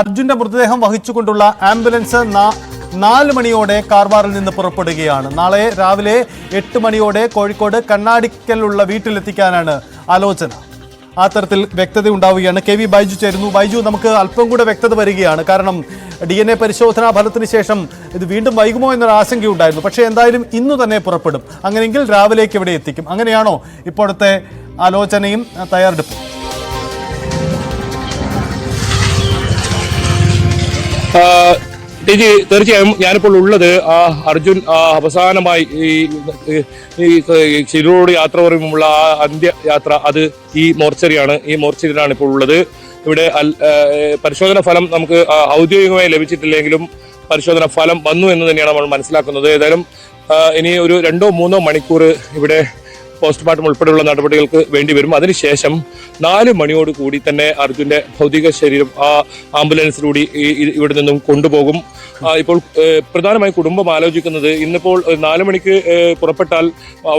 അർജുന്റെ മൃതദേഹം വഹിച്ചുകൊണ്ടുള്ള ആംബുലൻസ് 4 മണിയോടെ കാർവാറിൽ നിന്ന് പുറപ്പെടുകയാണ്. നാളെ രാവിലെ 8 മണിയോടെ കോഴിക്കോട് കണ്ണാടിക്കലുള്ള വീട്ടിലെത്തിക്കാനാണ് ആലോചന. ആ തരത്തിൽ വ്യക്തത ഉണ്ടാവുകയാണ്. കെ വി ബൈജു ചേരുന്നു. ബൈജു, നമുക്ക് അല്പം കൂടെ വ്യക്തത വരികയാണ്. കാരണം DNA പരിശോധനാ ഫലത്തിന് ശേഷം ഇത് വീണ്ടും വൈകുമോ എന്നൊരു ആശങ്കയുണ്ടായിരുന്നു. പക്ഷേ എന്തായാലും ഇന്ന് തന്നെ പുറപ്പെടും. അങ്ങനെയെങ്കിൽ രാവിലേക്ക് ഇവിടെ എത്തിക്കും. അങ്ങനെയാണോ ഇപ്പോഴത്തെ ആലോചനയും തയ്യാറെടുപ്പും? തീർച്ചയായും ഞാനിപ്പോൾ ഉള്ളത് അർജുൻ അവസാനമായി ഈ ശിരൂരോട് യാത്ര പറയുമ്പോഴുള്ള ആ അന്ത്യയാത്ര, അത് ഈ മോർച്ചറിയാണ്. ഈ മോർച്ചറിയിലാണ് ഇപ്പോൾ ഉള്ളത്. ഇവിടെ പരിശോധന ഫലം നമുക്ക് ഔദ്യോഗികമായി ലഭിച്ചിട്ടില്ലെങ്കിലും പരിശോധന ഫലം വന്നു എന്ന് തന്നെയാണ് നമ്മൾ മനസ്സിലാക്കുന്നത്. ഏതായാലും ഇനി ഒരു 2-3 മണിക്കൂർ ഇവിടെ പോസ്റ്റ്മോർട്ടം ഉൾപ്പെടെയുള്ള നടപടികൾക്ക് വേണ്ടിവരും. അതിനുശേഷം 4 മണിയോട് കൂടി തന്നെ അർജുന്റെ ഭൗതിക ശരീരം ആംബുലൻസിലൂടെ ഇവിടെ നിന്നും കൊണ്ടുപോകും. ഇപ്പോൾ പ്രധാനമായി കുടുംബം ആലോചിക്കുന്നത്, ഇന്നിപ്പോൾ 4 മണിക്ക് പുറപ്പെട്ടാൽ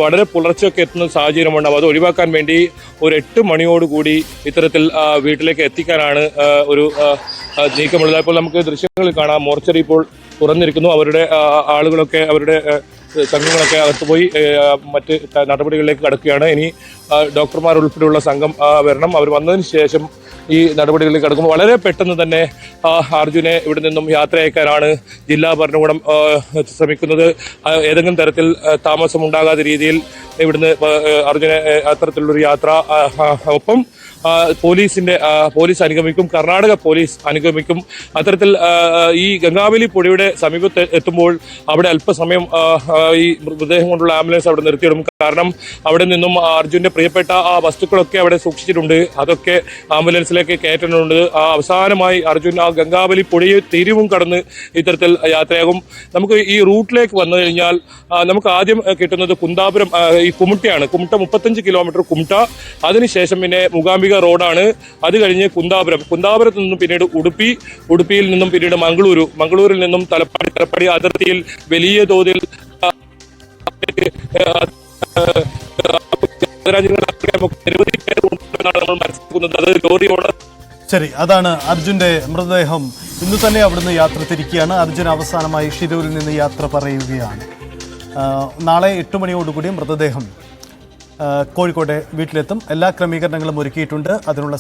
വളരെ പുലർച്ചെയൊക്കെ എത്തുന്ന സാഹചര്യമുണ്ടാവും. അത് ഒഴിവാക്കാൻ വേണ്ടി ഒരു 8 മണിയോടുകൂടി ഇത്തരത്തിൽ വീട്ടിലേക്ക് എത്തിക്കാനാണ് ഒരു നീക്കമുള്ളത്. ഇപ്പോൾ നമുക്ക് ദൃശ്യങ്ങളിൽ കാണാം, മോർച്ചറി ഇപ്പോൾ തുറന്നിരിക്കുന്നു. അവരുടെ ആളുകളൊക്കെ, അവരുടെ സംഘങ്ങളൊക്കെ അകത്തുപോയി മറ്റ് നടപടികളിലേക്ക് കടക്കുകയാണ്. ഇനി ഡോക്ടർമാർ ഉൾപ്പെടെയുള്ള സംഘം വരണം. അവർ വന്നതിന് ശേഷം ഈ നടപടികളിലേക്ക് കടക്കുമ്പോൾ വളരെ പെട്ടെന്ന് തന്നെ അർജുനെ ഇവിടെ നിന്നും യാത്ര അയക്കാനാണ് ജില്ലാ ഭരണകൂടം ശ്രമിക്കുന്നത്. ഏതെങ്കിലും തരത്തിൽ താമസം ഉണ്ടാകാത്ത രീതിയിൽ ഇവിടുന്ന് അർജുനെ അത്തരത്തിലുള്ളൊരു യാത്ര, ഒപ്പം പോലീസ് അനുഗമിക്കും, കർണാടക പോലീസ് അനുഗമിക്കും. അത്തരത്തിൽ ഈ ഗംഗാവലി പുഴയുടെ സമീപത്ത് എത്തുമ്പോൾ അവിടെ അല്പസമയം ഈ മൃതദേഹം കൊണ്ടുള്ള ആംബുലൻസ് അവിടെ നിർത്തിയിടും. കാരണം അവിടെ നിന്നും അർജുന്റെ പ്രിയപ്പെട്ട ആ വസ്തുക്കളൊക്കെ അവിടെ സൂക്ഷിച്ചിട്ടുണ്ട്. അതൊക്കെ ആംബുലൻസിലേക്ക് കയറ്റുന്നുണ്ട്. അവസാനമായി അർജുൻ ആ ഗംഗാവലി പുഴയെ തിരിവും കടന്ന് ഇത്തരത്തിൽ യാത്രയാകും. നമുക്ക് ഈ റൂട്ടിലേക്ക് വന്നു കഴിഞ്ഞാൽ നമുക്ക് ആദ്യം കിട്ടുന്നത് കുന്താപുരം, ഈ കുമിട്ടയാണ്. കുമിട്ട 35 കിലോമീറ്റർ കുമിട്ട. അതിനുശേഷം പിന്നെ മൂകാംബിക റോഡാണ്. അത് കഴിഞ്ഞ് കുന്താപുരത്ത് നിന്നും പിന്നീട് ഉടുപ്പിയിൽ നിന്നും പിന്നീട് മംഗളൂരിൽ നിന്നും തലപ്പാടി അതിർത്തിയിൽ വലിയ തോതിൽ നിരവധി പേർ ഉണ്ടെന്നാണ് നമ്മൾ മനസ്സിലാക്കുന്നത്. അത് ലോറിയോട്. ശരി, അതാണ് അർജുന്റെ മൃതദേഹം. ഇന്ന് തന്നെ അവിടുന്ന് യാത്ര തിരിക്കുകയാണ്. അർജുൻ അവസാനമായി ഷിരൂരിൽ നിന്ന് യാത്ര പറയുകയാണ്. നാളെ 8 മണിയോടുകൂടി മൃതദേഹം കോഴിക്കോട്ടെ വീട്ടിലെത്തും. എല്ലാ ക്രമീകരണങ്ങളും ഒരുക്കിയിട്ടുണ്ട്. അതിനുള്ള